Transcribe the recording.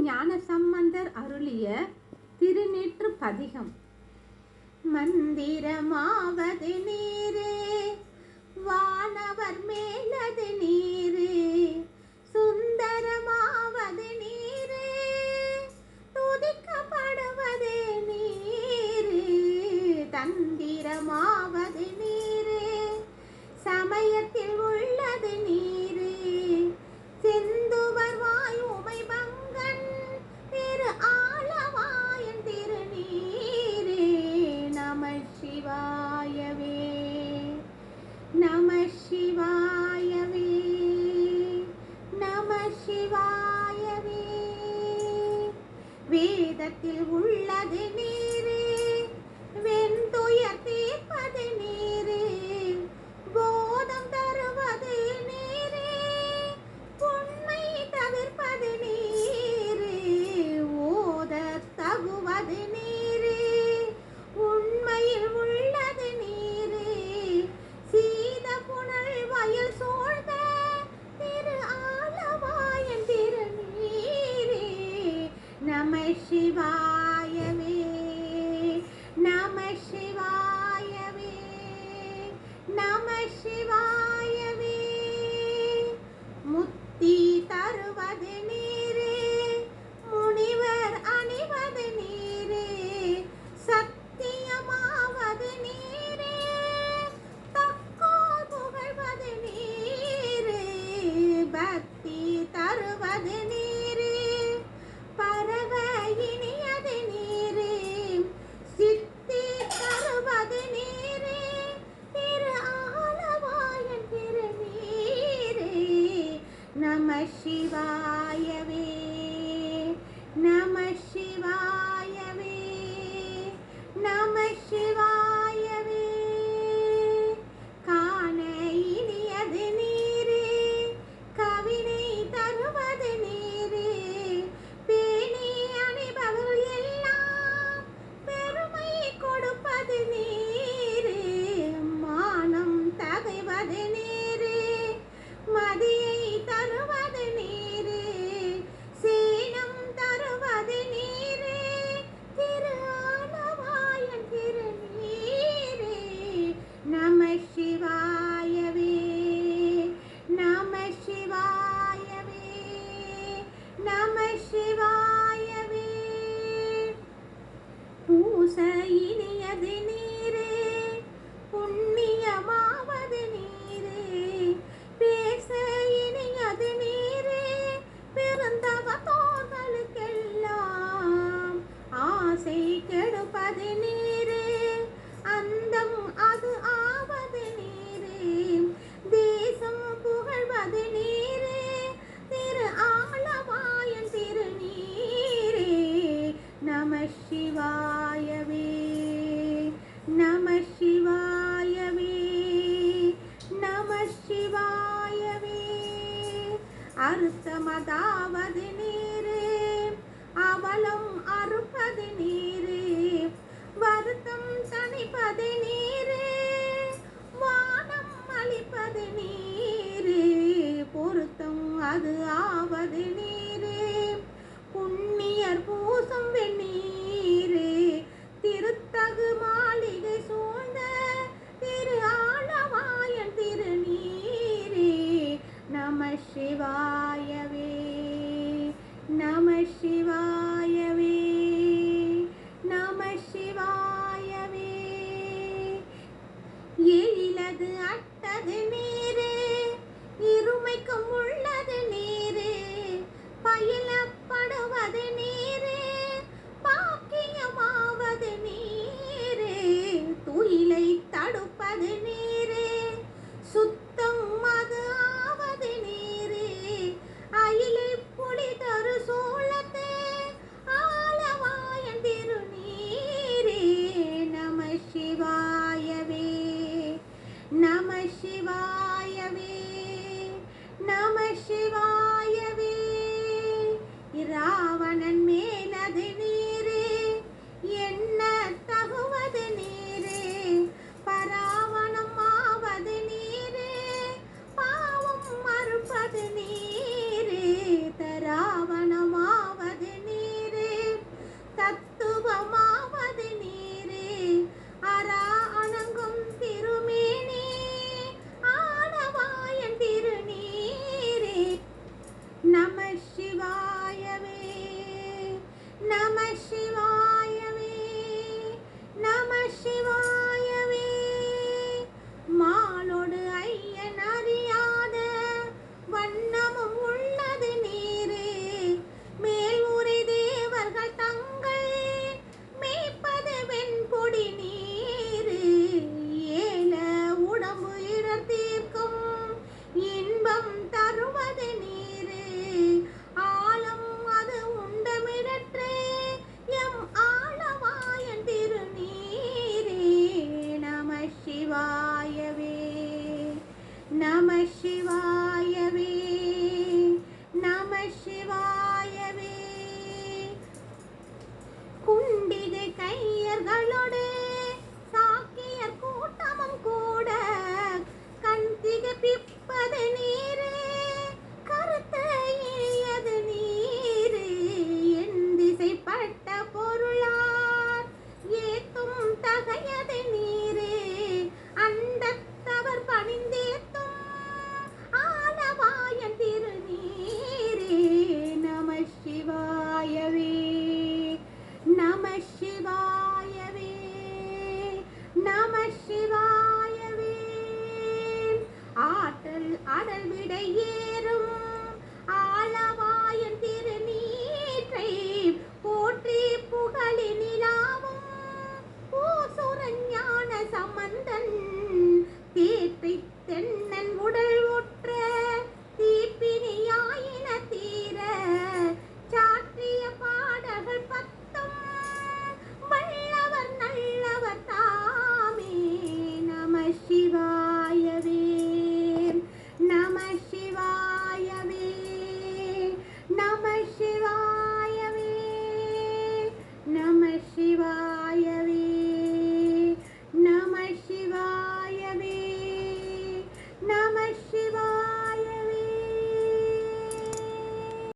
ஞானசம்பந்தர் அருளிய திருநீற்று பதிகம். மந்திரமாவது நீரே, வானவர் மேலது நீரே, சுந்தரமாவது நீரே, துதிக்கப்படுவது நீரே, தந்திரமாவது நீரே, சமயத்தில் உள்ளது நீரே, செந்துவர் வாய் உமை பங்கன் திரு ஆலவாயன் திருநீரே. நம சிவாயவே, நம சிவாயவே, நம சிவாயவே. வேதத்தில் உள்ளது நீரே, வெண்துயர் தீர்ப்பது நீரே, போதம் தருவது நீரே, உண்மை தவிர்ப்பது நீரே, ஓத தகுவது நீரே, உண்மையில் உள்ளது நீரே, சீத புனல் வயல் சூழ்ந்த திரு ஆலவாயன் திருநீரே. நம சிவாயவே, நம சிவாயவே, நம சிவாயவே. முத்தி தருவது நீரே, முனிவர் அணிவது நீரே, சத்தியமாவது நீரே, தக்கோர் புகழ்வது நீரே, பக்தி தருவது நீரே, பரவ இனியது நீரே, சித்தி தருவது நீரே, திரு ஆலவாயன் திருநீரே. நம சிவாயவே, நம சிவாயவே, நம சிவாயவே. காண இனியது நீரே, கவினை தருவது நீரே, பேணி அணிபவர்கள் எல்லாம் பெருமை கொடுப்பது நீரே, மானம் தகைவது நீரே, மதியை தருவது நீரே, சீனம் தருவது நீரே, திரு ஆலவாயன் திருநீரே. நம சிவாயவே, நம சிவாயவே, நம சிவாயவே. பூச இனியது நீரே, புண்ணியமாவது நீரே, பேச இனியது நீரே, பிறந்தவ தோர்களுக்கெல்லாம் ஆசை கெடுப்பது நீரே, அந்தம் அது ஆவது நீரே, தேசம் புகழ்வது நீரே, திரு ஆலவாயன் திருநீரே. நம சிவாயவே, சிவாய.